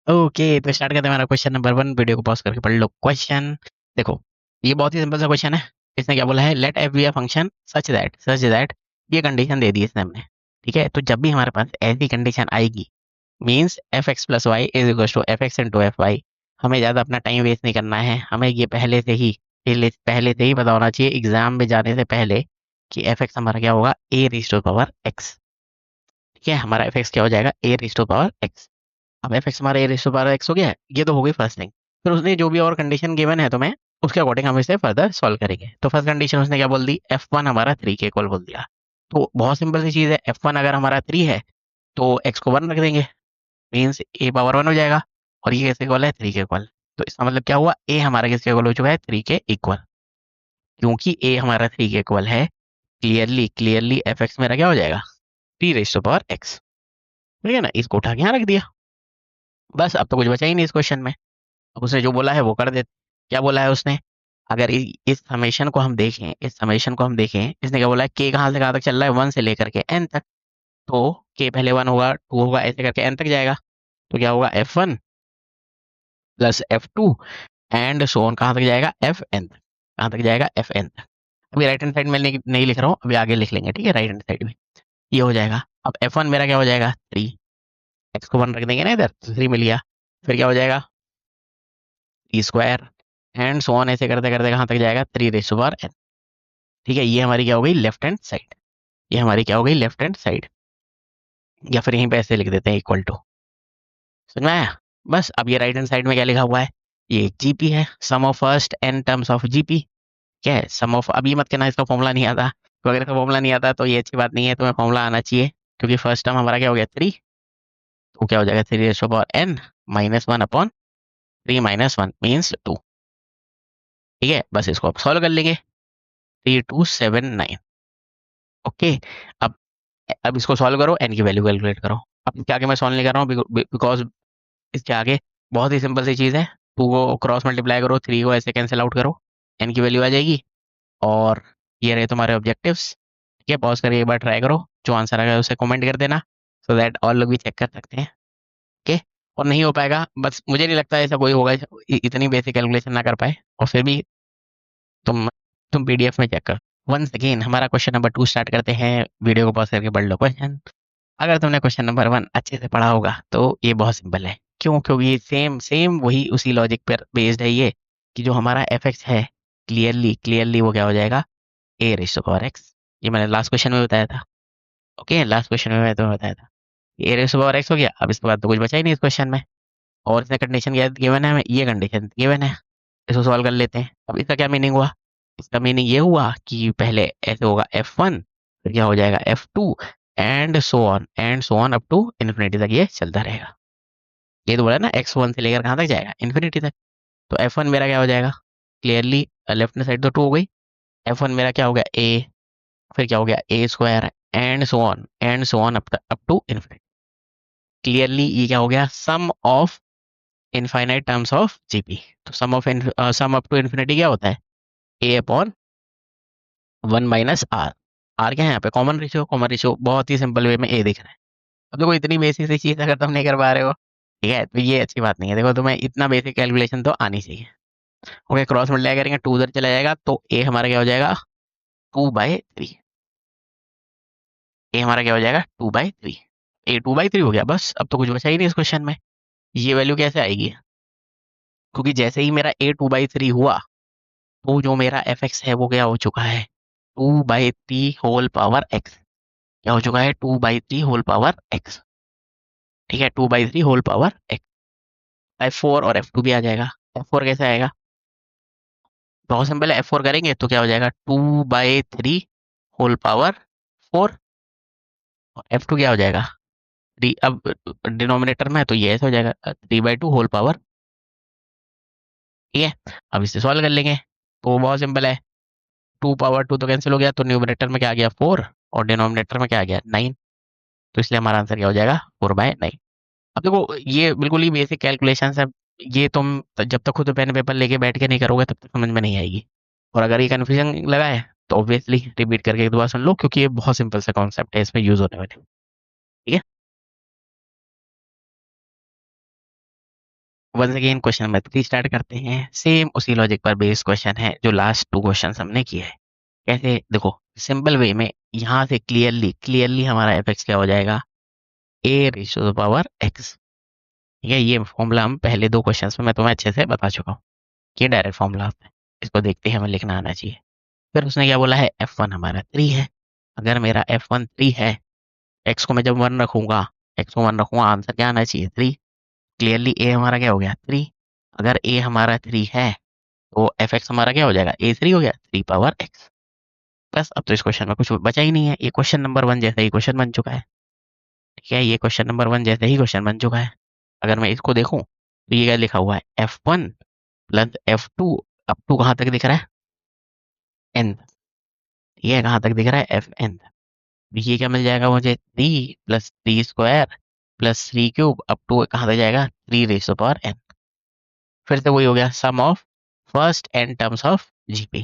Okay, तो start करते हैं हमारा क्वेश्चन नंबर 1। वीडियो को पॉज करके पढ़ लो क्वेश्चन। देखो, ये बहुत ही सिंपल सा क्वेश्चन है। इसने क्या बोला है, let F be a function such that ये कंडीशन दे दी इसने हमने। ठीक है, तो जब भी हमारे पास ऐसी कंडीशन आएगी, means F X plus Y is equal to F X into F Y, हमें ज़्यादा अपना टाइम वेस्ट नहीं करना है। हमें ये पहले से ही पता होना चाहिए एग्जाम में जाने से पहले कि एफ एक्स हमारा क्या होगा, ए रेज़ टू पावर एक्स। ठीक है, हमारा एफ एक्स क्या हो जाएगा, a raise to power x. अब एफ एक्स हमारा ए रेज़ टू पावर एक्स हो गया है, ये तो हो गई फर्स्ट थिंग। फिर उसने जो भी और कंडीशन गिवन है तुम्हें, उसके अकॉर्डिंग हम इसे फर्दर सॉल्व करेंगे। तो फर्स्ट कंडीशन उसने क्या बोल दी, एफ वन हमारा 3 के इक्वल बोल दिया। तो बहुत सिंपल सी चीज़ है, एफ वन अगर हमारा 3 है तो एक्स को 1 रख देंगे, मीन्स ए पावर 1 हो जाएगा। और ये किसके इक्वल है, 3 के इक्वल। तो इसका मतलब क्या हुआ, ए हमारा किसके इक्वल हो चुका है, 3 के इक्वल। क्योंकि ए हमारा 3 के इक्वल है, क्लियरली क्लियरली एफ एक्स मेरा क्या हो जाएगा, 3 रेज़ टू पावर एक्स। ठीक है ना, इसको उठा के यहाँ रख दिया। बस अब तो कुछ बचा ही नहीं इस क्वेश्चन में। अब उसने जो बोला है वो कर दे। क्या बोला है उसने, अगर इस समेशन को हम देखें, इसने क्या बोला है, के कहाँ से कहाँ तक चल रहा है, 1 से लेकर के एन तक। तो के पहले 1 होगा, 2 होगा, ऐसे करके एन तक जाएगा। तो क्या होगा, F1 plus F2 and so on, कहाँ तक जाएगा, Fn तक। कहाँ तक जाएगा, Fn तक। अभी राइट हैंड साइड में नहीं लिख रहा हूँ, अभी आगे लिख लेंगे। ठीक है, राइट हैंड साइड में ये हो जाएगा। अब F1 मेरा क्या हो जाएगा, 3। एक्स को 1 रख देंगे ना इधर, तो 3 मिल गया। फिर क्या हो जाएगा, T square and so on, ऐसे करते करते कहाँ तक जाएगा, 3 रेज़ टू पावर n। ठीक है, ये हमारी क्या हो गई, लेफ्ट हैंड साइड। ये हमारी क्या हो गई, लेफ्ट हैंड साइड। या फिर यहीं पे ऐसे लिख देते हैं, इक्वल टू। समझ में आया। बस अब ये राइट हैंड साइड में क्या लिखा हुआ है, ये एक जीपी है, sum of first n terms of GP. क्या है, सम ऑफ, अब ये मत कहना इसका फॉर्मूला नहीं आता। तो अगर इसका फॉर्मूला नहीं आता तो ये अच्छी बात नहीं है, तुम्हें फॉर्मूला आना चाहिए। क्योंकि फर्स्ट टर्म हमारा क्या हो गया, 3। तो क्या हो जाएगा, 3 raise to power n minus 1 upon 3 minus 1 means 2। ठीक है, बस इसको अब सॉल्व कर लेंगे। 3279। ओके। अब अब इसको सॉल्व करो, एन की वैल्यू कैलकुलेट करो। अब इसके आगे मैं सॉल्व नहीं कर रहा हूँ, बिकॉज इसके आगे बहुत ही सिंपल सी चीज़ है। 2 को क्रॉस मल्टीप्लाई करो, 3 को ऐसे कैंसिल आउट करो, एन की वैल्यू आ जाएगी। और ये रहे तुम्हारे ऑब्जेक्टिव्स। ठीक है, पॉज करके एक बार ट्राई करो, जो आंसर आ गया उसे कमेंट कर देना, सो दैट और लोग भी चेक कर सकते हैं। ओके। और नहीं हो पाएगा, बस मुझे नहीं लगता ऐसा कोई होगा इतनी बेसिक कैलकुलेशन ना कर पाए, और फिर भी तुम तुम पीडीएफ में चेक कर। वंस अगेन हमारा क्वेश्चन नंबर 2 स्टार्ट करते हैं। वीडियो को पॉज करके पढ़ लो क्वेश्चन। अगर तुमने क्वेश्चन नंबर 1 अच्छे से पढ़ा होगा तो ये बहुत सिंपल है। क्यों, क्योंकि ये सेम सेम वही उसी लॉजिक पर बेस्ड है ये, कि जो हमारा एफ एक्स है, क्लियरली क्लियरली वो क्या हो जाएगा, a raise to power x. ये मैंने लास्ट क्वेश्चन में बताया था। ओके, लास्ट क्वेश्चन में मैंने तुम्हें बताया था, ए रेज़ टू पावर एक्स हो गया। अब इसके बाद तो कुछ बचा ही नहीं इस क्वेश्चन में। और इसने कंडीशन गिवन है हमें, ये कंडीशन गिवन है। इसको सॉल्व कर लेते हैं। अब इसका क्या मीनिंग हुआ, इसका मीनिंग ये हुआ कि पहले ऐसे होगा F1, फिर क्या हो जाएगा F2 and so on up to infinity तक ये चलता रहेगा। ये तो बोला ना, x1 से लेकर कहाँ तक जाएगा, इन्फिनिटी तक। तो F1 मेरा क्या हो जाएगा, क्लियरली लेफ्ट हैंड साइड तो 2 हो गई। F1 मेरा क्या हो गया, a। फिर क्या हो गया, a square and so on up to infinity. Clearly ये क्या हो गया, sum of infinite terms of GP. तो सम अप टू इन्फिनिटी क्या होता है, a upon 1 minus r. R क्या है यहाँ पे, कॉमन रेशियो। बहुत ही सिंपल वे में ए दिख रहा है। अब देखो, इतनी बेसिक सी चीज़ अगर तुम नहीं कर पा रहे हो, ठीक है, तो ये अच्छी बात नहीं है। देखो, तुम्हें इतना बेसिक कैलकुलेशन तो आनी चाहिए। ओके, क्रॉस मल्टीप्लाई करेंगे, 2 उधर चला जाएगा, तो ए हमारा क्या हो जाएगा, 2/3। ए हमारा क्या हो जाएगा, 2/3। ए 2/3 हो गया, बस अब तो कुछ बचा ही नहीं इस क्वेश्चन में। ये वैल्यू कैसे आएगी, क्योंकि जैसे ही मेरा ए 2/3 हुआ, तो जो मेरा एफ एक्स है वो क्या हो चुका है, 2/3 होल पावर एक्स। क्या हो चुका है, 2/3 होल पावर एक्स। ठीक है, 2/3 होल पावर एक्स। F4 और F2 भी आ जाएगा। F4 कैसे आएगा, बहुत सिंपल है। F4 करेंगे तो क्या हो जाएगा, 2/3 होल पावर 4। और F2 क्या हो जाएगा, 3। अब डिनोमिनेटर में है तो ये ऐसे हो जाएगा, 3/2 होल पावर। ठीक है, अब इसे सॉल्व कर लेंगे। तो बहुत सिंपल है, 2/2 तो कैंसिल हो गया, तो न्यूमरेटर में क्या आ गया, 4। और डिनोमिनेटर में क्या आ गया, 9। तो इसलिए हमारा आंसर क्या हो जाएगा, 4/9। अब देखो, ये बिल्कुल ही बेसिक कैलकुलेशन है। ये तुम जब तक खुद पेन पेपर लेके बैठ के नहीं करोगे तब तक समझ में नहीं आएगी। और अगर ये कन्फ्यूजन लगा है तो ऑब्वियसली रिपीट करके एक दो बार सुन लो, क्योंकि ये बहुत सिंपल सा कॉन्सेप्ट है, इसमें यूज होने वाले। ठीक है। Once again question number 3 start करते हैं। सेम उसी लॉजिक पर बेस्ड क्वेश्चन है जो लास्ट 2 क्वेश्चन हमने किए हैं। कैसे? देखो, सिंपल वे में यहाँ से क्लियरली क्लियरली हमारा एफ क्या हो जाएगा, a raise to the power x. ठीक है, ये फॉर्मूला हम पहले 2 क्वेश्चंस में मैं तुम्हें अच्छे से बता चुका हूँ। ये डायरेक्ट फॉर्मूला होता है, इसको देखते ही हमें लिखना आना चाहिए। फिर उसने क्या बोला है, F1 हमारा 3 है। अगर मेरा F1 3 है, x को मैं जब 1 रखूंगा, x को 1 रखूंगा, आंसर क्या आना चाहिए, 3। क्लियरली a हमारा क्या हो गया, 3। अगर a हमारा 3 है तो fx हमारा क्या हो जाएगा, a3 हो गया, 3 पावर x। बस अब तो इस क्वेश्चन में कुछ बचा ही नहीं है, ये क्वेश्चन नंबर 1 जैसा ही क्वेश्चन बन चुका है। ठीक है, ये क्वेश्चन नंबर 1 जैसे ही क्वेश्चन बन चुका है। अगर मैं इसको देखूं तो ये क्या लिखा हुआ है, F1 plus F2, up to कहाँ तक दिख रहा है, n। ये कहाँ तक दिख रहा है, Fn। ये क्या मिल जाएगा मुझे, 3 plus 3 square plus 3 cube up to कहाँ तक जाएगा, 3 रेज़ टू पावर n। फिर से वही हो गया, sum of first n terms of GP.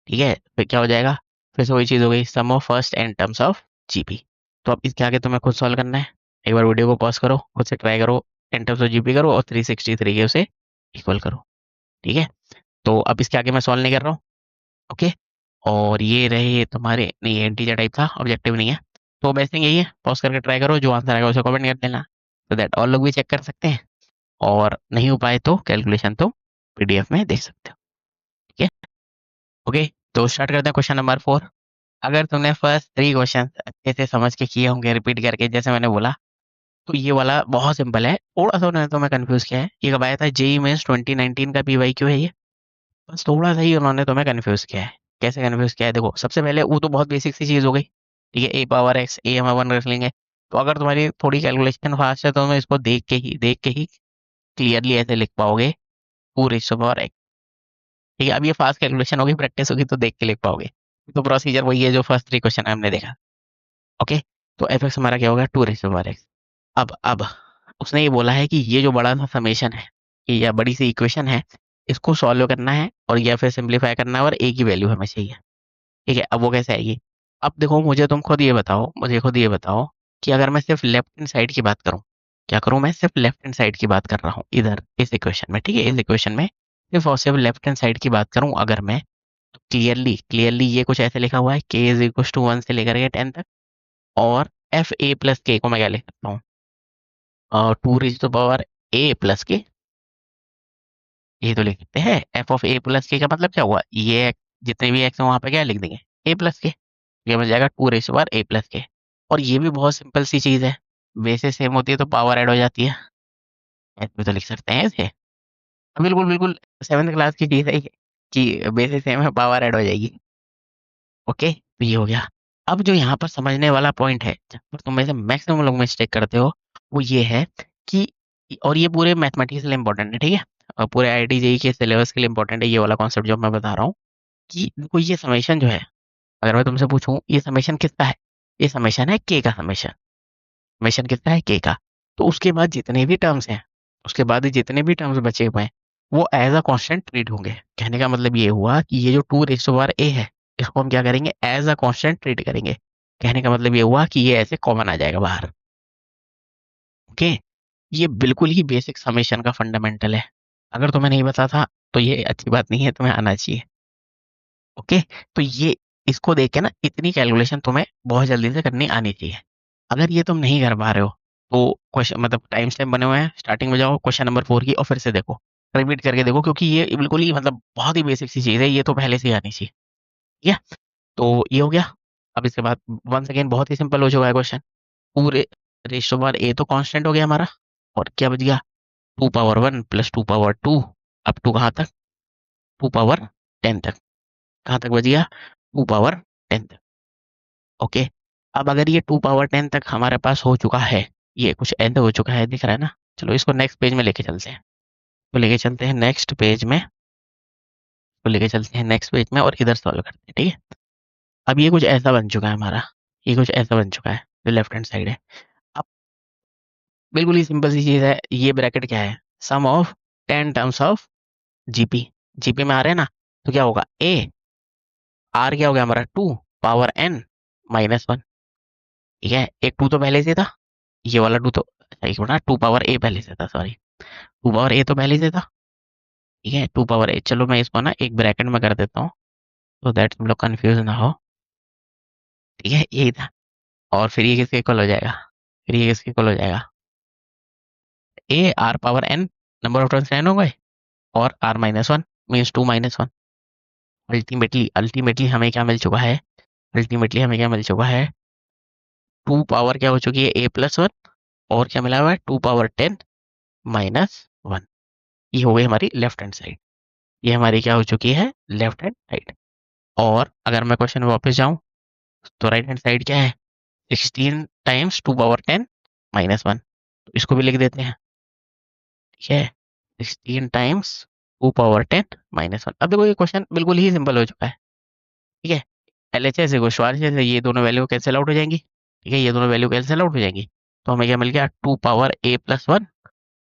ठीक है, फिर क्या हो जाएगा, फिर से वही चीज़ हो गई, sum of first n terms of GP. तो अब इसके आगे तुम्हें खुद सॉल्व करना है। एक बार वीडियो को पॉज करो, खुद से ट्राई करो, एन टर्म्स ऑफ जीपी करो और 363 के उसे इक्वल करो। ठीक है, तो अब इसके आगे मैं सॉल्व नहीं कर रहा हूँ। ओके, और ये रहे तुम्हारे, नहीं ये इंटीजर टाइप था, ऑब्जेक्टिव नहीं है। तो बेस्ट थिंग यही है, पॉज करके ट्राई करो, जो आंसर आएगा उसे कमेंट कर देना, तो दैट और लोग भी चेक कर सकते हैं। और नहीं हो पाए तो कैलकुलेशन तो पीडीएफ में देख सकते हो। ठीक है, ओके, तो स्टार्ट करते हैं क्वेश्चन नंबर 4। अगर तुमने फर्स्ट 3 क्वेश्चन अच्छे से समझ के किए होंगे रिपीट करके, जैसे मैंने बोला, तो ये वाला बहुत सिंपल है। थोड़ा सा उन्होंने तुम्हें कंफ्यूज किया है, ये कब आया था, जेई मेंस 2019 का पीवाईक्यू है ये। बस थोड़ा सा ही उन्होंने तुम्हें कंफ्यूज किया है। कैसे कंफ्यूज किया है, देखो, सबसे पहले वो तो बहुत बेसिक सी चीज हो गई। ठीक है, ए पावर एक्स, ए हम 1 रख लेंगे। तो अगर तुम्हारी थोड़ी कैलकुलेशन फास्ट है तो तुम इसको देख के ही क्लियरली ऐसे लिख पाओगे, 2 रेज़ टू पावर एक्स। ठीक है, अब ये फास्ट कैलकुलेशन होगी, प्रैक्टिस होगी तो देख के लिख पाओगे। तो प्रोसीजर वही है जो फर्स्ट 3 क्वेश्चन हमने देखा। ओके, तो एफ एक्स हमारा क्या होगा, 2 रेज़ टू पावर एक्स। अब उसने ये बोला है कि ये जो बड़ा सा समेशन है, ये या बड़ी सी इक्वेशन है, इसको सॉल्व करना है और या फिर सिंप्लीफाई करना है और ए की वैल्यू हमें चाहिए। ठीक है, अब वो कैसे आएगी, अब देखो, मुझे खुद ये बताओ कि अगर मैं सिर्फ लेफ्ट हैंड साइड की बात करूं, क्या करूं, मैं सिर्फ लेफ्ट हैंड साइड की बात कर रहा हूं इधर इस इक्वेशन में। ठीक है, इस इक्वेशन में सिर्फ और सिर्फ लेफ्ट हैंड साइड की बात करूं अगर मैं, तो क्लियरली क्लियरली ये कुछ ऐसे लिखा हुआ है, k इज इक्वल टू 1 से लेकर के 10 तक। और एफ ए प्लस के को मैं क्या लिख सकता हूँ, 2 raise to power A plus K. ये तो लिख सकते हैं, एफ ऑफ ए प्लस के का मतलब क्या हुआ, ये जितने भी एक्स है वहां पे क्या लिख देंगे, ए प्लस के। ये बन जाएगा 2 raise to power A plus K. और ये भी बहुत सिंपल सी चीज है, बेसे सेम होती है तो पावर ऐड हो जाती है, ऐसे भी तो लिख सकते हैं ऐसे। बिल्कुल बिल्कुल, 7th क्लास की चीज है ये, कि बेसे सेम है पावर ऐड हो जाएगी। ओके, तो ये हो गया। अब जो यहाँ पर समझने वाला पॉइंट है, जहाँ पर तुम में से मैक्सिमम लोग मिस्टेक करते हो, वो ये है कि, और ये पूरे मैथमेटिक्स के लिए इंपॉर्टेंट है। ठीक है, और पूरे आईआईटी जेईई के सिलेबस के लिए इंपॉर्टेंट है ये वाला कॉन्सेप्ट जो मैं बता रहा हूँ, कि देखो ये समेशन जो है, अगर मैं तुमसे पूछूं ये समेशन किसका है, ये समेशन है के का समेशन। समेशन कितना है, के का। तो उसके बाद जितने भी टर्म्स हैं, उसके बाद जितने भी टर्म्स बचे हुए हैं, वो एज अ कांस्टेंट ट्रीट होंगे। कहने का मतलब ये हुआ कि ये जो 2 रेज़ टू पावर ए है, इसको हम क्या करेंगे, एज अ कांस्टेंट ट्रीट करेंगे। कहने का मतलब ये हुआ कि ये ऐसे कॉमन आ जाएगा बाहर। ओके, ये बिल्कुल ही बेसिक समेशन का फंडामेंटल है। अगर तुम्हें नहीं पता था तो ये अच्छी बात नहीं है, तुम्हें आना चाहिए। ओके, तो ये, इसको देख के ना इतनी कैलकुलेशन तुम्हें बहुत जल्दी से करनी आनी चाहिए। अगर ये तुम नहीं कर पा रहे हो तो क्वेश्चन मतलब टाइम स्टैम्प बने हुए हैं, स्टार्टिंग में जाओ क्वेश्चन नंबर 4 की और फिर से देखो, रिपीट करके देखो, क्योंकि ये बिल्कुल ही मतलब बहुत ही बेसिक सी चीज़ है, ये तो पहले से ही आनी चाहिए। ठीक है, तो ये हो गया। अब इसके बाद वंस अगेन बहुत ही सिंपल हो चुका है क्वेश्चन, पूरे रेशो बार ए तो कांस्टेंट हो गया हमारा, और क्या बच गया, 2 power 1 plus 2 power 2 up to कहाँ तक, 2 पावर 10 तक। कहाँ तक बच गया, 2 पावर 10 तक। ओके, अब अगर ये 2 पावर 10 तक हमारे पास हो चुका है, ये कुछ ऐसे हो चुका है, दिख रहा है ना। चलो इसको नेक्स्ट पेज में लेके चलते हैं, तो लेके चलते हैं नेक्स्ट पेज में, तो लेके चलते हैं नेक्स्ट पेज में और इधर सॉल्व करते हैं। ठीक है, अब ये कुछ ऐसा बन चुका है हमारा, ये कुछ ऐसा बन चुका है जो लेफ्ट हैंड साइड है। अब बिल्कुल ही सिंपल सी चीज़ है, ये ब्रैकेट क्या है, sum of 10 terms of GP. GP में आ रहे हैं ना, तो क्या होगा, ए आर क्या हो गया हमारा, 2 पावर एन माइनस 1। ठीक है, एक 2 तो पहले से था, ये वाला 2 तो, एक मिनट, 2 पावर ए पहले से था, सॉरी। टू पावर ए तो पहले से था, ठीक है, टू पावर ए। चलो मैं इसको ना एक ब्रैकेट में कर देता हूँ तो दैट तुम लोग कंफ्यूज ना हो, ठीक है, यही था। और फिर ये किसके इक्वल हो जाएगा, फिर ये किसके इक्वल हो जाएगा, A R power N, number of terms N हो गए, और R minus one means two minus one. Ultimately ultimately हमें क्या मिल चुका है, अल्टीमेटली हमें क्या मिल चुका है, टू पावर क्या हो चुकी है ए प्लस वन, और क्या मिला हुआ है two power ten minus one. ये हो गई हमारी लेफ्ट हैंड साइड, ये हमारी क्या हो चुकी है, लेफ्ट हैंड साइड। और अगर मैं क्वेश्चन में वापस जाऊं तो राइट हैंड साइड क्या है, 16 times two power ten minus one, तो इसको भी लिख देते हैं, ठीक है, 16 times two power ten minus one. अब देखो ये क्वेश्चन बिल्कुल ही सिंपल हो चुका है, ठीक है। एलएचएस है आरएचएस है, ये दोनों वैल्यू कैंसिल आउट हो जाएंगी, ठीक है, ये दोनों वैल्यू कैंसिल आउट हो जाएंगी। तो हमें क्या मिल गया, two power A plus one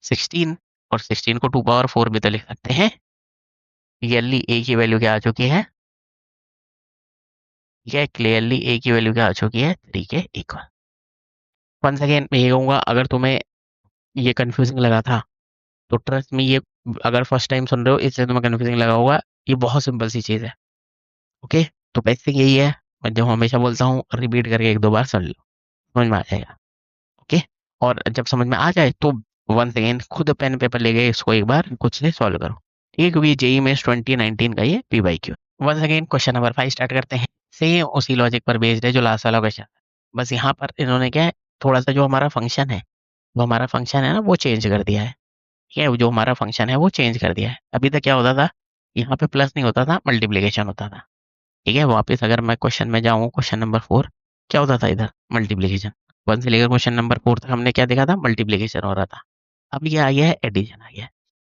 16, और 16 को टू पावर फोर भी तो लिख सकते हैं। क्लियरली ए की वैल्यू क्या आ चुकी है, ठीक है, क्लियरली ए की वैल्यू क्या आ चुकी है, 3 के इक्वल। वंस अगेन मैं ये कहूंगा, अगर तुम्हें ये कंफ्यूजिंग लगा था तो ट्रस्ट में ये, अगर फर्स्ट टाइम सुन रहे हो इसलिए तुम्हें कंफ्यूजिंग लगा होगा, ये बहुत सिंपल सी चीज़ है। ओके, तो बेसिक यही है, मैं जो हमेशा बोलता हूँ रिपीट करके एक दो बार सुन लो, समझ में आ जाएगा। ओके, और जब समझ में आ जाए तो वंस अगेन खुद पेन पेपर ले गए इसको एक बार कुछ से सॉल्व करो, ठीक है, क्योंकि जेई में 2019 का ये P by Q. Once again question number 5 start करते हैं। सेम उसी लॉजिक पर बेस्ड है जो लास्ट वाला क्वेश्चन, बस यहाँ पर इन्होंने क्या है, थोड़ा सा जो हमारा फंक्शन है, वो हमारा फंक्शन है ना वो चेंज कर दिया है, ठीक है, जो हमारा फंक्शन है वो चेंज कर दिया है। अभी तक क्या होता था, यहाँ पे प्लस नहीं होता था, मल्टीप्लीकेशन होता था, ठीक है। वापस अगर मैं क्वेश्चन में जाऊँ, क्वेश्चन नंबर 4 क्या होता था, इधर मल्टीप्लीकेशन। 1 से लेकर क्वेश्चन नंबर 4 तक हमने क्या देखा था, मल्टीप्लीकेशन हो रहा था। अब ये आ गया है एडिशन आ गया है,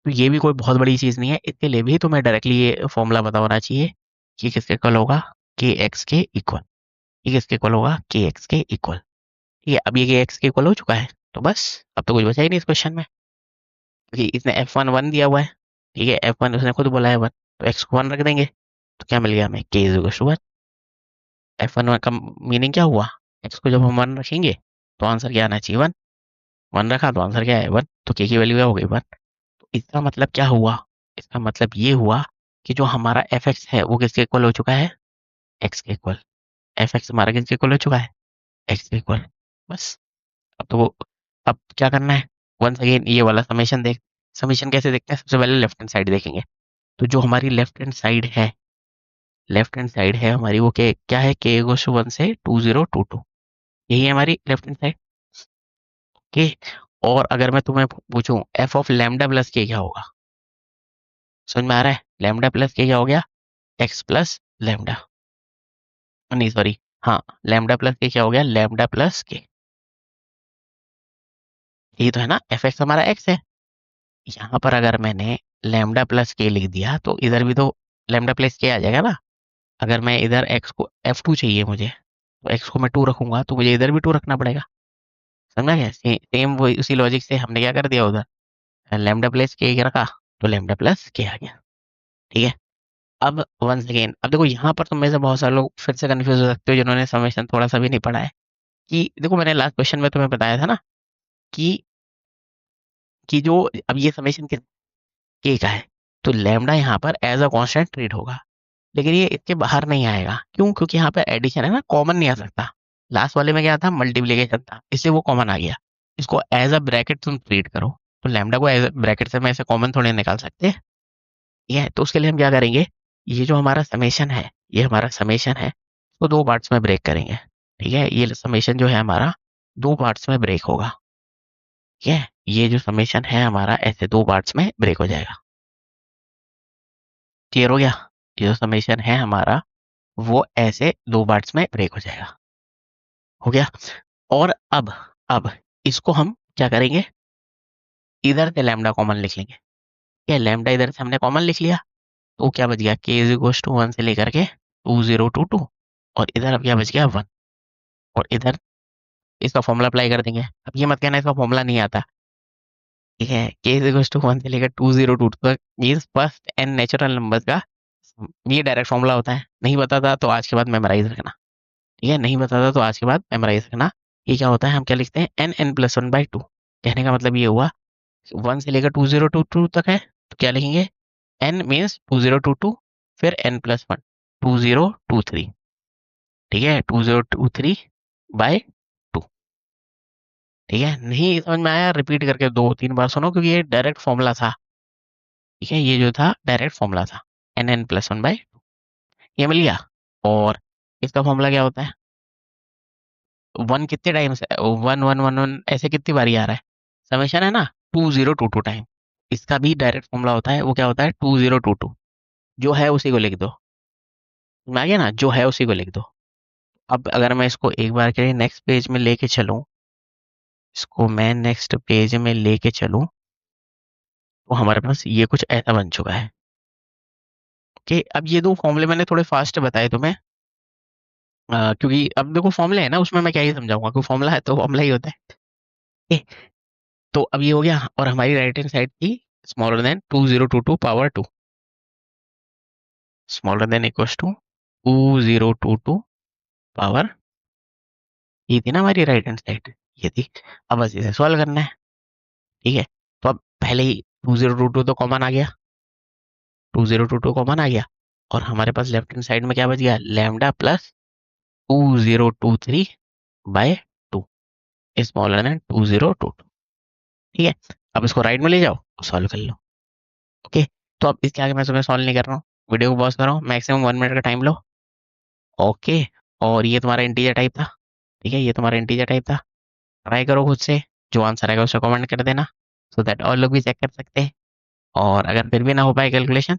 तो ये भी कोई बहुत बड़ी चीज़ नहीं है, इसके लिए भी तुम्हें डायरेक्टली ये फॉर्मूला पता होना चाहिए कि किसके इक्वल होगा, के एक्स के इक्वल, ये किसके इक्वल होगा, के एक्स के इक्वल, ठीक है। अब ये के एक्स के इक्वल हो चुका है, तो बस अब तो कुछ बचा ही नहीं इस क्वेश्चन में, क्योंकि इसने एफ वन वन दिया हुआ है, ठीक है, एफ वन उसने खुद बोला है वन, तो एक्स को वन रख देंगे, तो क्या मिल गया हमें, K is equal to one. F one का मीनिंग क्या हुआ, एक्स को जब हम वन रखेंगे तो आंसर क्या आना चाहिए, वन। वन रखा तो आंसर क्या है, वन, तो के की वैल्यू क्या हो गई, वन। तो इसका मतलब क्या हुआ, इसका मतलब ये हुआ कि जो हमारा एफ एक्स है वो किसके इक्वल हो चुका है, एक्स के इक्वल। एफ एक्स हमारा किसके इक्वल हो चुका है, एक्स के इक्वल। बस अब तो अब क्या करना है, वंस अगेन ये वाला समेशन देख, समेशन कैसे देखते हैं, सबसे पहले लेफ्ट हैंड साइड देखेंगे। तो जो हमारी लेफ्ट हैंड साइड है, लेफ्ट हैंड साइड है हमारी, वो क्या है, के गोस टू वन से 2022, यही है हमारी लेफ्ट हैंड साइड, ओके। और अगर मैं तुम्हें पूछूं एफ ऑफ लैम्डा प्लस के क्या होगा, समझ में आ रहा है, लैम्डा प्लस के क्या हो गया, एक्स प्लस लैम्डा, नहीं सॉरी, हाँ, लैम्डा प्लस के क्या हो गया, लैम्डा प्लस के, ये तो है ना, एफ एक्स हमारा एक्स है। यहाँ पर अगर मैंने लैम्डा प्लस के लिख दिया तो इधर भी तो लैम्डा प्लस के आ जाएगा ना। अगर मैं इधर एक्स को एफ टू चाहिए मुझे, तो एक्स को मैं टू रखूंगा तो मुझे इधर भी टू रखना पड़ेगा, समझा क्या, सेम वही उसी लॉजिक से हमने क्या कर दिया उधर, लैम्डा प्लस के रखा तो लैम्डा प्लस के आ गया, ठीक है। अब वंस अगेन, अब देखो यहाँ पर तुम में से बहुत सारे लोग फिर से कंफ्यूज हो सकते हो जिन्होंने समेशन थोड़ा सा भी नहीं पढ़ा है, कि देखो मैंने लास्ट क्वेश्चन में तुम्हें बताया था ना कि जो अब ये समेशन के का है, तो लैम्डा यहाँ पर एज अ कांस्टेंट ट्रीट होगा, लेकिन ये इसके बाहर नहीं आएगा, क्यों, क्योंकि यहाँ पे एडिशन है ना, कॉमन नहीं आ सकता। लास्ट वाले में क्या था, मल्टीप्लीकेशन था, इससे वो कॉमन आ गया, इसको एज अ ब्रैकेट तुम ट्रीट करो, तो लैम्डा को एज अ ब्रैकेट से मैं ऐसे कॉमन थोड़े निकाल सकते हैं, ठीक है। तो उसके लिए हम क्या करेंगे, ये जो हमारा समेशन है, ये हमारा समेशन है, तो दो पार्ट्स में ब्रेक करेंगे, ठीक है, ये समेशन जो है हमारा दो पार्ट्स में ब्रेक होगा, ठीक है, ये जो समेशन है हमारा ऐसे दो पार्ट्स में ब्रेक हो जाएगा, क्लियर हो गया, ये जो समेशन है हमारा वो ऐसे दो पार्ट्स में ब्रेक हो जाएगा, हो गया। और अब इसको हम क्या करेंगे, इधर से लैम्डा कॉमन लिख लेंगे, क्या लैम्डा इधर से हमने कॉमन लिख लिया, तो क्या बच गया, के इज इक्वल टू वन से लेकर के 2022, और इधर अब क्या बच गया, वन, और इधर इसका फॉर्मूला अप्लाई कर देंगे। अब ये मत कहना इसका फॉर्मूला नहीं आता, ठीक है, के इज इक्वल टू वन से लेकर 2022 तक means first N natural numbers का ये डायरेक्ट फॉर्मूला होता है, नहीं बताता तो आज के बाद मेमोराइज रखना, ठीक है, नहीं बताता तो आज के बाद मेमोराइज रखना। ये क्या होता है, हम क्या लिखते हैं, N N plus one by two, कहने का मतलब ये हुआ 1 से लेकर 2022 तक है, तो क्या लिखेंगे? n मीन्स 2022, फिर n+1, 2023, ठीक है, 2023 बाय 2। ठीक है, नहीं समझ में आया रिपीट करके 2-3 बार सुनो, क्योंकि ये डायरेक्ट फॉर्मूला था। ठीक है, ये जो था डायरेक्ट फॉर्मूला था, n+1/2, ये मिल गया। और इसका फॉर्मूला क्या होता है? 1 कितने टाइम्स है? 1 1 1 1 ऐसे कितनी बारी आ रहा है? समेशन है ना, 2022 टाइम। इसका भी डायरेक्ट फॉर्मूला होता है, वो क्या होता है? 2022, जो है उसी को लिख दो। समझ में आ गया ना, जो है उसी को लिख दो। अब अगर मैं इसको एक बार के लिए नेक्स्ट पेज में लेके चलूं, इसको मैं नेक्स्ट पेज में लेके चलूं, तो हमारे पास ये कुछ ऐसा बन चुका है। ओके, अब ये दो फॉर्मूले मैंने थोड़े फास्ट बताए तुम्हें, क्योंकि अब देखो फॉर्मूले है ना, उसमें मैं क्या ही समझाऊंगा, क्योंकि फॉर्मूला है तो फॉर्मूला ही होता है। ए, तो अब ये हो गया, और हमारी राइट हैंड साइड थी smaller than 2022 smaller than equals to 2022 power, ये थी ना हमारी राइट हैंड साइड, ये थी। अब बस इसे सॉल्व करना है। ठीक है, तो अब पहले ही 2022 तो कॉमन आ गया, 2022 कॉमन आ गया, और हमारे पास लेफ्ट हैंड साइड में क्या बच गया? Lambda plus 2023/2 smaller than 2022। ठीक है, अब इसको राइट में ले जाओ, सॉल्व कर लो। ओके, तो अब इसके आगे मैं तुम्हें सॉल्व नहीं कर रहा हूँ, वीडियो को पॉज कर रहा हूँ, मैक्सिमम 1 मिनट का टाइम लो। ओके, और ये तुम्हारा इंटीजर टाइप था। ठीक है, ये तुम्हारा इंटीजर टाइप था। ट्राई करो खुद से, जो आंसर आएगा उसे कमेंट कर देना, सो दैट और लोग भी चेक कर सकते हैं। और अगर फिर भी ना हो पाए कैलकुलेशन,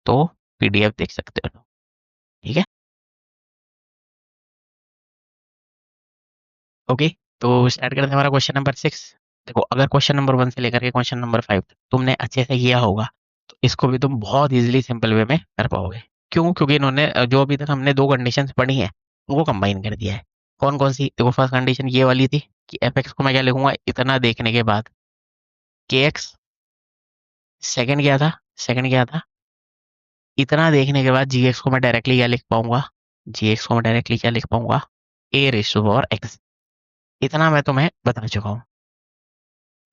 तो पीडीएफ देख सकते हो। ठीक है, ओके, तो स्टार्ट करते हैं हमारा क्वेश्चन नंबर 6। देखो, अगर क्वेश्चन नंबर 1 से लेकर के क्वेश्चन नंबर 5 तक तुमने अच्छे से किया होगा, तो इसको भी तुम बहुत इजीली सिंपल वे में कर पाओगे। क्यों? क्योंकि इन्होंने जो अभी तक हमने दो कंडीशंस पढ़ी हैं, उनको कंबाइन कर दिया है। कौन कौन सी? देखो, फर्स्ट कंडीशन ये वाली थी कि एफ एक्स को मैं क्या लिखूंगा? इतना देखने के बाद के एक्स। सेकंड क्या था? सेकंड क्या था? इतना देखने के बाद जी एक्स को मैं डायरेक्टली क्या लिख पाऊंगा? जी एक्स को मैं डायरेक्टली क्या लिख पाऊंगा? ए रेस टू पावर एक्स। इतना मैं तुम्हें बता चुका हूँ।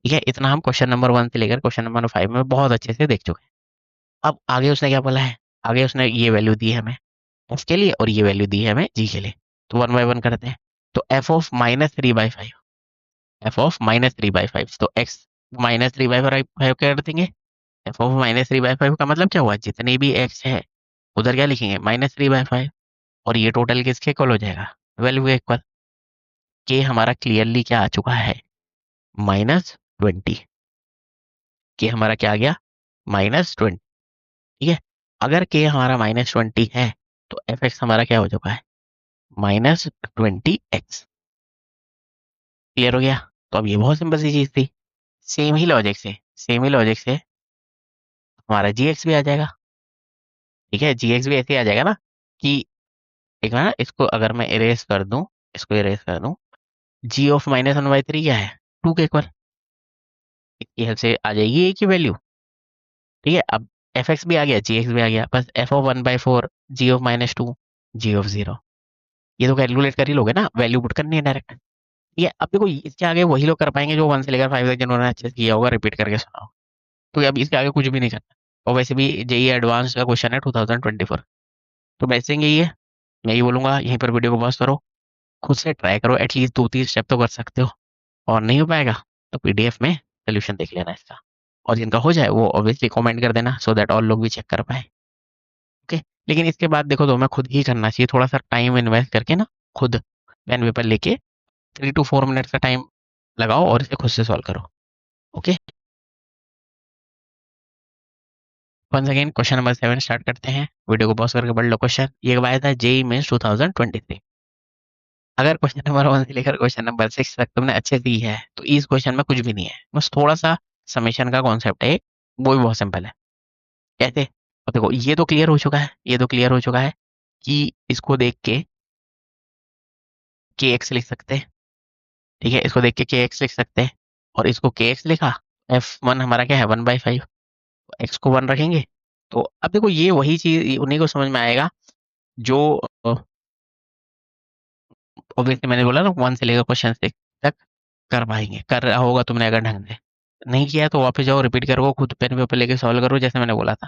ठीक है, इतना हम क्वेश्चन नंबर 1 से लेकर क्वेश्चन नंबर 5 में बहुत अच्छे से देख चुके हैं। अब आगे उसने क्या बोला है? आगे उसने ये वैल्यू दी है हमें एफ के लिए, और ये वैल्यू दी है हमें जी के लिए। तो 1 बाय 1 करते हैं। तो एफ ऑफ -3/5, एफ ऑफ -3/5, तो एक्स -3/5 कर देंगे। एफ ऑफ -3/5 का मतलब क्या हुआ? जितने भी एक्स है उधर क्या लिखेंगे? -3/5, और ये टोटल किसके इक्वल हो जाएगा? वैल्यू के इक्वल। के हमारा क्लियरली क्या आ चुका है? -20। के हमारा क्या आ गया? -20। ठीक है, अगर के हमारा -20 है, तो एफ एक्स हमारा क्या हो चुका है? -20x। क्लियर हो गया? तो अब ये बहुत सिंपल सी चीज थी। सेम ही लॉजिक से हमारा जी एक्स भी आ जाएगा। ठीक है, जी एक्स भी ऐसे ही आ जाएगा ना, कि एक बार ना इसको अगर मैं इरेज कर दूं, इसको इरेज कर दूं, जी ऑफ -1/3 क्या है? 2 के इक्वल। इसकी हेल्प से आ जाएगी एक ही वैल्यू। ठीक है, अब एफ एक्स भी आ गया, जी एक्स भी आ गया, बस F of 1/4 G of -2 G of 0। ये तो कैलकुलेट कर ही लोगे ना, वैल्यू पुट करनी है डायरेक्ट। ठीक है, अब देखो इसके आगे वही लोग कर पाएंगे जो 1 से लेकर 5 तक जिन्होंने अच्छे से किया होगा, रिपीट करके सुना होगा। तो अब इसके आगे कुछ भी नहीं करना। और वैसे भी जेई एडवांस का क्वेश्चन है 2024। तो बेसिक यही है, मैं यही बोलूंगा, यहीं पर वीडियो को पॉज करो, खुद से ट्राई करो, एटलीस्ट 2-3 स्टेप तो कर सकते हो। और नहीं हो पाएगा तो पीडीएफ में सोल्यूशन देख लेना इसका। और जिनका हो जाए वो ऑब्वियसली कमेंट कर देना, सो दैट और लोग भी चेक कर पाए। ओके, लेकिन इसके बाद देखो, तो मैं खुद ही करना चाहिए, थोड़ा सा टाइम इन्वेस्ट करके ना, खुद पेन पेपर लेके 3 to 4 मिनट्स का टाइम लगाओ और इसे खुद से सॉल्व करो। Okay, once again question number 7 start करते हैं। वीडियो को पॉज करके पढ़ लो क्वेश्चन। ये आया था जेई मेंस 2023। अगर क्वेश्चन नंबर 1 से लेकर क्वेश्चन नंबर 6 तक तुमने अच्छे से की है, तो इस क्वेश्चन में कुछ भी नहीं है, बस थोड़ा सा समेशन का कॉन्सेप्ट है, वो भी बहुत सिंपल है। कैसे? अब देखो, ये तो क्लियर हो चुका है, ये तो क्लियर हो चुका है कि इसको देख के एक्स लिख सकते हैं। ठीक है, इसको देख के एक्स लिख सकते हैं, और इसको के एक्स लिखा। F1 हमारा क्या है? 1/5। एक्स को 1 रखेंगे। तो अब देखो, ये वही चीज उन्हीं को समझ में आएगा जो ऑब्वियसली मैंने बोला ना, 1 से लेकर क्वेश्चन 6 तक कर पाएंगे, कर रहा होगा तुमने अगर ढंग से। नहीं किया तो वापस जाओ, रिपीट करो, खुद पेन पेपर लेके सॉल्व करो जैसे मैंने बोला था।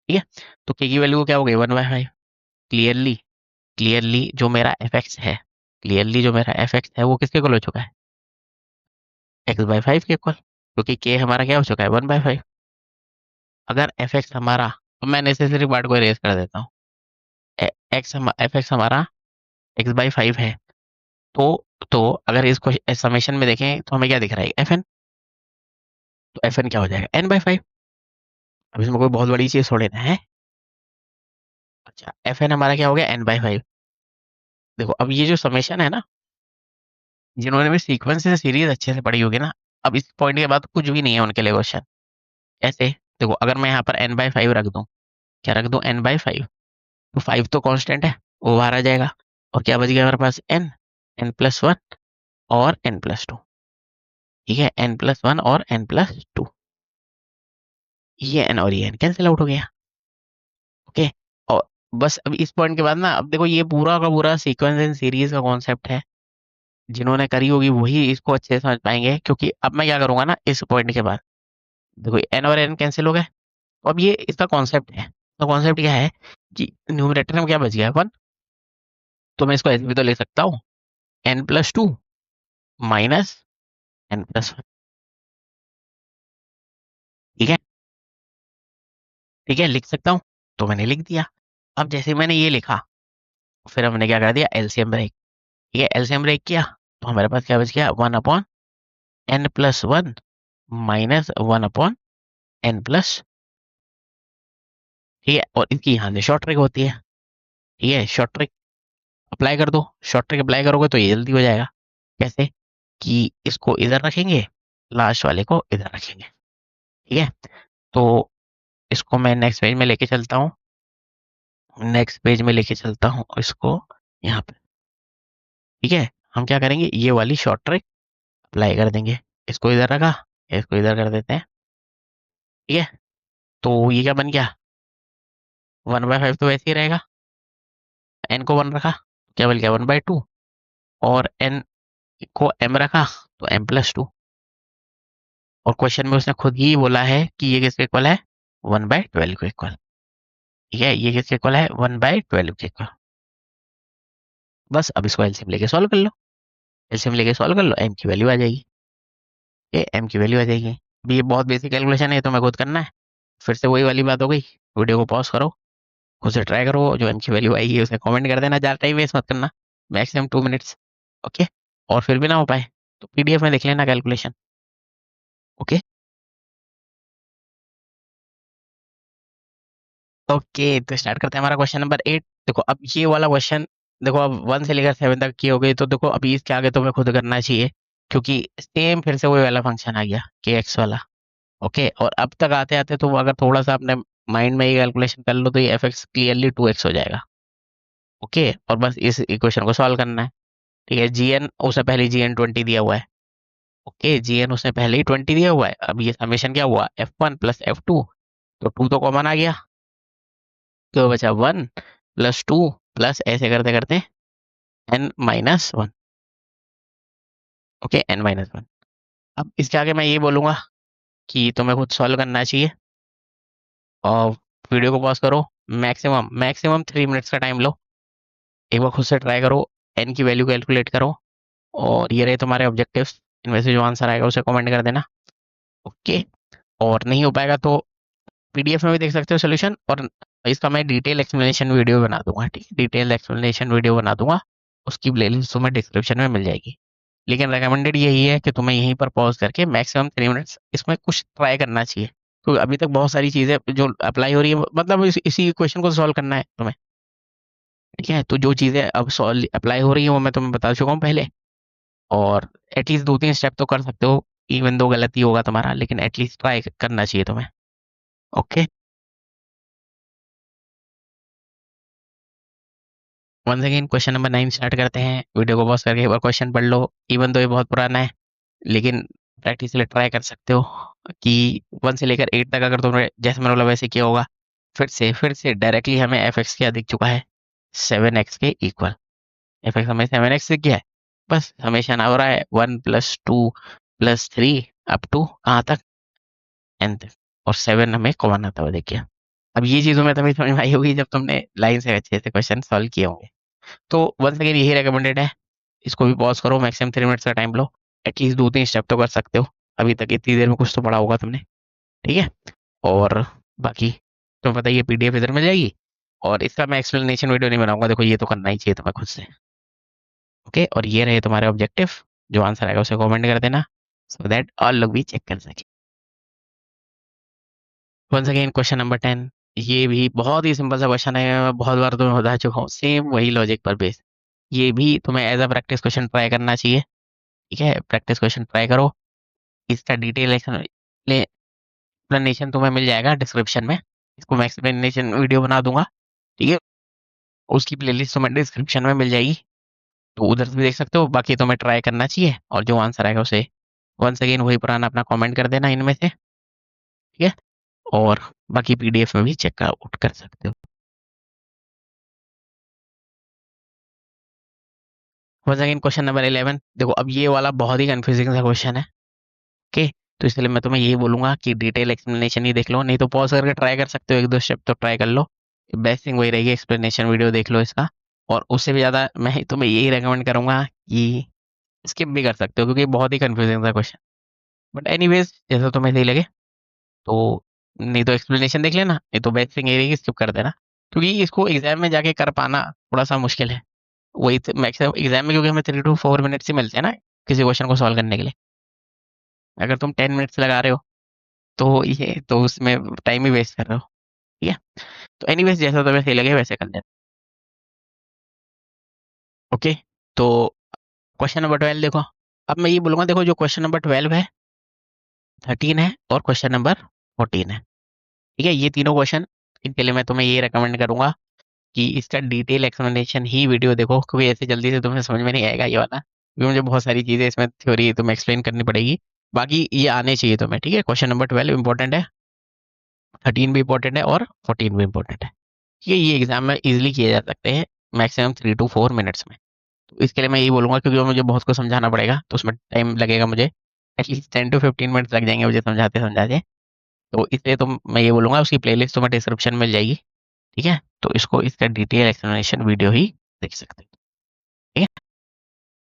ठीक है, तो के की वैल्यू क्या हो गई 1/5। क्लियरली क्लियरली जो मेरा एफ एक्स है, क्लियरली जो मेरा एफ एक्स है वो किसके इक्वल हो चुका है, x/5 के इक्वल, क्योंकि के हमारा क्या हो चुका है 1/5। अगर एफ एक्स हमारा, अब मैं नेसेसरी पार्ट को इरेज कर देता हूँ, एफ एक्स हमारा x/5 है, तो तो अगर इसको समेशन में देखें तो हमें क्या दिख रहा है एफ एन, तो एफ एन क्या हो जाएगा n/5। अब इसमें कोई बहुत बड़ी चीज थोड़ी ना है। अच्छा, एफ एन हमारा क्या हो गया n/5। देखो अब ये जो समेशन है ना, जिन्होंने भी सीक्वेंस से सीरीज अच्छे से पढ़ी होगी ना, अब इस पॉइंट के बाद कुछ भी नहीं है उनके लिए क्वेश्चन। ऐसे देखो, अगर मैं यहाँ पर n/5 रख दूं, क्या रख दूं n/5, तो 5 तो कांस्टेंट है, वो बाहर आ जाएगा, और क्या बच गया हमारे पास n+1 और n+2। ठीक है, n+1 और n+2, ये n और ये n कैंसिल आउट हो गया। ओके, और बस अब इस पॉइंट के बाद ना, अब देखो ये पूरा का पूरा सीक्वेंस एंड सीरीज का कॉन्सेप्ट है, जिन्होंने करी होगी वही इसको अच्छे से समझ पाएंगे, क्योंकि अब मैं क्या करूंगा ना इस पॉइंट के बाद, देखो n और n कैंसिल हो गए, तो अब ये इसका कॉन्सेप्ट है, तो कॉन्सेप्ट क्या है कि न्यूमरेटर में क्या बच गया 1, तो मैं इसको ऐसे भी तो लिख सकता हूँ n+2 माइनस n+1। ठीक है, ठीक है, लिख सकता हूँ, तो मैंने लिख दिया। अब जैसे मैंने ये लिखा, फिर हमने क्या कर दिया एलसीएम ब्रेक। ठीक है, एलसीएम ब्रेक किया, तो हमारे पास क्या बच गया 1/n+1 माइनस 1/n+। ठीक है, और इसकी यहाँ से शॉर्ट ट्रिक होती है। ठीक है, शॉर्ट ट्रिक अप्लाई कर दो, शॉर्ट ट्रिक अप्लाई करोगे तो ये जल्दी हो जाएगा। कैसे, कि इसको इधर रखेंगे, लास्ट वाले को इधर रखेंगे। ठीक है, तो इसको मैं नेक्स्ट पेज में लेके चलता हूँ, नेक्स्ट पेज में लेके चलता हूँ इसको यहाँ पे। ठीक है, हम क्या करेंगे, ये वाली शॉर्ट ट्रिक अप्लाई कर देंगे, इसको इधर रखा, इसको इधर कर देते हैं। ठीक है, तो ये क्या बन गया 1/5 तो वैसे ही रहेगा, n को 1 रखा, क्या बन गया 1/2, और n को m रखा, तो m+2। और क्वेश्चन में उसने खुद ही बोला है कि ये किसके इक्वल है 1/12 के इक्वल। ठीक है, ये किसके इक्वल है 1/12 के इक्वल। बस अब इसको एलसीएम लेके सॉल्व कर लो, एलसीएम लेके सॉल्व कर लो, m की वैल्यू आ जाएगी, ये m की वैल्यू आ जाएगी। अभी ये बहुत बेसिक कैलकुलेशन है, तो मैं खुद करना है, फिर से वही वाली बात हो गई, वीडियो को पॉज करो, खुद से ट्राई करो, जो m की वैल्यू आएगी उसे कमेंट कर देना, ज़्यादा टाइम वेस्ट मत करना, मैक्सिमम 2 मिनट्स। ओके, और फिर भी ना हो पाए तो पीडीएफ में देख लेना कैलकुलेशन। ओके, ओके, तो स्टार्ट करते हैं हमारा क्वेश्चन नंबर 8। देखो अब ये वाला क्वेश्चन, देखो अब 1 से लेकर 7 तक की हो गई, तो देखो अभी इसके आगे तुम्हें खुद करना चाहिए, क्योंकि सेम फिर से वही वाला फंक्शन आ गया के एक्स वाला। ओके, और अब तक आते आते तो अगर थोड़ा सा अपने माइंड में ये कैलकुलेशन कर लो, तो ये एफ एक्स क्लियरली 2x हो जाएगा। ओके, और बस इस इक्वेशन को सॉल्व करना है। ठीक है, जी एन उसने पहले जी एन 20 दिया हुआ है। ओके, जी एन उसने पहले ही 20 दिया हुआ है, अब ये समेशन क्या हुआ f1 + f2, तो 2 तो कॉमन आ गया, तो बचा 1 + 2 प्लस ऐसे करते करते n-1। Okay, n-1। अब इसके आगे मैं ये बोलूंगा कि तुम्हें खुद सॉल्व करना चाहिए, और वीडियो को पॉज करो, मैक्सिमम मैक्सिमम 3 मिनट्स का टाइम लो, एक बार खुद से ट्राई करो, एन की वैल्यू कैलकुलेट करो, और ये रहे तुम्हारे ऑब्जेक्टिव्स, इनमें से जो आंसर आएगा उसे कमेंट कर देना। ओके, और नहीं हो पाएगा तो पीडीएफ में भी देख सकते हो सोल्यूशन, और इसका मैं डिटेल एक्सप्लेनेशन वीडियो बना दूंगा। ठीक है, डिटेल एक्सप्लेनेशन वीडियो बना दूंगा, उसकी प्लेलिस्ट तुम्हें डिस्क्रिप्शन में मिल जाएगी। लेकिन रिकमेंडेड यही है कि तुम्हें यहीं पर पॉज करके मैक्सिमम 3 मिनट्स इसमें कुछ ट्राई करना चाहिए, क्योंकि अभी तक बहुत सारी चीज़ें जो अप्लाई हो रही है, मतलब इसी क्वेश्चन को सॉल्व करना है तुम्हें। ठीक है, तो जो चीज़ें अब सॉल्व अप्लाई हो रही है वो मैं तुम्हें बता चुका हूँ पहले, और एटलीस्ट 2-3 स्टेप तो कर सकते हो, इवन दो गलती होगा तुम्हारा, लेकिन एटलीस्ट ट्राई करना चाहिए तुम्हें। Okay, once again question number 9 start करते हैं, वीडियो को पॉज करके एक बार क्वेश्चन पढ़ लो, इवन दो ये बहुत पुराना है, लेकिन प्रैक्टिस के लिए ट्राई कर सकते हो कि 1 से लेकर 8 तक अगर तुमने जैसे मैंने बोला वैसे किया होगा, फिर से डायरेक्टली हमें एफ एक्स क्या दिख चुका है 7x के इक्वल, एफ एक्स हमें 7x दिख गया है, बस हमेशा ना हो रहा है 1 + 2 + 3 अप टू कहाँ तक, एन तक, और 7 हमें कॉमन आता हुआ देखिए। अब ये चीज़ तुम्हें तभी समझ में आई होगी जब तुमने लाइन से अच्छे से क्वेश्चन सॉल्व किए होंगे। तो वंस अगेन यही रिकमेंडेड है, इसको भी पॉज़ करो, मैक्सिमम 3 मिनट्स का टाइम लो, एटलीस्ट 2-3 स्टेप तो कर सकते हो। अभी तक इतनी देर में कुछ तो पढ़ा होगा तुमने, ठीक है? और बाकी तुम्हें पता ही है पीडीएफ इधर मिल जाएगी, और इसका मैं एक्सप्लेनेशन वीडियो नहीं बनाऊँगा, देखो ये तो करना ही चाहिए तुम्हें खुद से। ओके, और ये रहे तुम्हारे ऑब्जेक्टिव, जो आंसर आएगा उसे कमेंट कर देना, सो दैट ऑल लोग भी चेक कर सकें। वंस अगेन क्वेश्चन नंबर 10, ये भी बहुत ही सिंपल सा क्वेश्चन है, मैं बहुत बार तुम्हें बता चुका हूँ, सेम वही लॉजिक पर बेस्ड। ये भी तुम्हें as a practice question try करना चाहिए, ठीक है? प्रैक्टिस क्वेश्चन ट्राई करो, इसका डिटेल एक्सप्लेनेशन तुम्हें मिल जाएगा डिस्क्रिप्शन में, इसको मैं एक्सप्लेनेशन वीडियो बना दूंगा, ठीक है? उसकी प्लेलिस्ट तुम्हें डिस्क्रिप्शन में मिल जाएगी, तो उधर से भी देख सकते हो। बाकी तुम्हें ट्राई करना चाहिए, और जो आंसर आएगा उसे वंस अगेन वही पुराना अपना कमेंट कर देना इनमें से, ठीक है? और बाकी पीडीएफ में भी चेक आउट कर सकते हो। वंस अगेन क्वेश्चन नंबर 11, देखो अब ये वाला बहुत ही कंफ्यूजिंग सा क्वेश्चन है, ओके? तो इसलिए मैं तुम्हें यही बोलूंगा कि डिटेल एक्सप्लेनेशन ही देख लो, नहीं तो पॉज करके ट्राई कर सकते हो, 1-2 स्टेप तो ट्राई कर लो। बेस्ट थिंग वही रहेगी, एक्सप्लेनेशन वीडियो देख लो इसका। और उससे भी ज़्यादा मैं तुम्हें यही रेकमेंड करूंगा कि स्किप भी कर सकते हो, क्योंकि बहुत ही कंफ्यूजिंग था क्वेश्चन। बट एनीवेज जैसा तुम्हें सही लगे, तो नहीं तो एक्सप्लेनेशन देख लेना, नहीं तो बेस्ट थिंग यही रहेगी स्किप कर देना, क्योंकि इसको एग्जाम में जाके कर पाना थोड़ा सा मुश्किल है। वही मैक्सिमम एग्जाम में, क्योंकि हमें 3 to 4 मिनट्स ही मिलते हैं ना किसी क्वेश्चन को सॉल्व करने के लिए। अगर तुम 10 मिनट्स लगा रहे हो, तो ये तो उसमें टाइम ही वेस्ट कर रहे हो, ठीक है? तो एनीवेज जैसा तुम्हें सही लगे वैसे कर लेना। ओके, तो क्वेश्चन नंबर 12 देखो। अब मैं ये बोलूंगा, देखो जो क्वेश्चन नंबर 12 है, 13 है, और क्वेश्चन नंबर 14 है, ठीक है? ये तीनों क्वेश्चन, इनके लिए मैं तुम्हें ये रिकमेंड करूंगा कि इसका डिटेल एक्सप्लेनेशन ही वीडियो देखो, क्योंकि ऐसे जल्दी से तुम्हें समझ में नहीं आएगा ये वाला, क्योंकि मुझे बहुत सारी चीज़ें इसमें थ्योरी तुम्हें एक्सप्लेन करनी पड़ेगी। बाकी ये आने चाहिए तुम्हें, ठीक है? क्वेश्चन नंबर 12 इंपॉर्टेंट है, 13 भी इंपॉर्टेंट है, और 14 भी इंपॉर्टेंट है, ठीक है? ये एग्जाम में इजिली किए जा सकते हैं, मैक्सिमम 3 to 4 मिनट्स में। तो इसके लिए मैं यही बोलूंगा, क्योंकि मुझे बहुत कुछ समझाना पड़ेगा, तो उसमें टाइम लगेगा मुझे, एटलीस्ट 10 to 15 मिनट्स लग जाएंगे मुझे समझाते समझाते। तो इसलिए तो मैं ये बोलूंगा, उसकी प्लेलिस्ट तुम्हें डिस्क्रिप्शन मिल जाएगी, ठीक है? तो इसको, इसका डिटेल एक्सप्लेनेशन वीडियो ही देख सकते हो, ठीक है?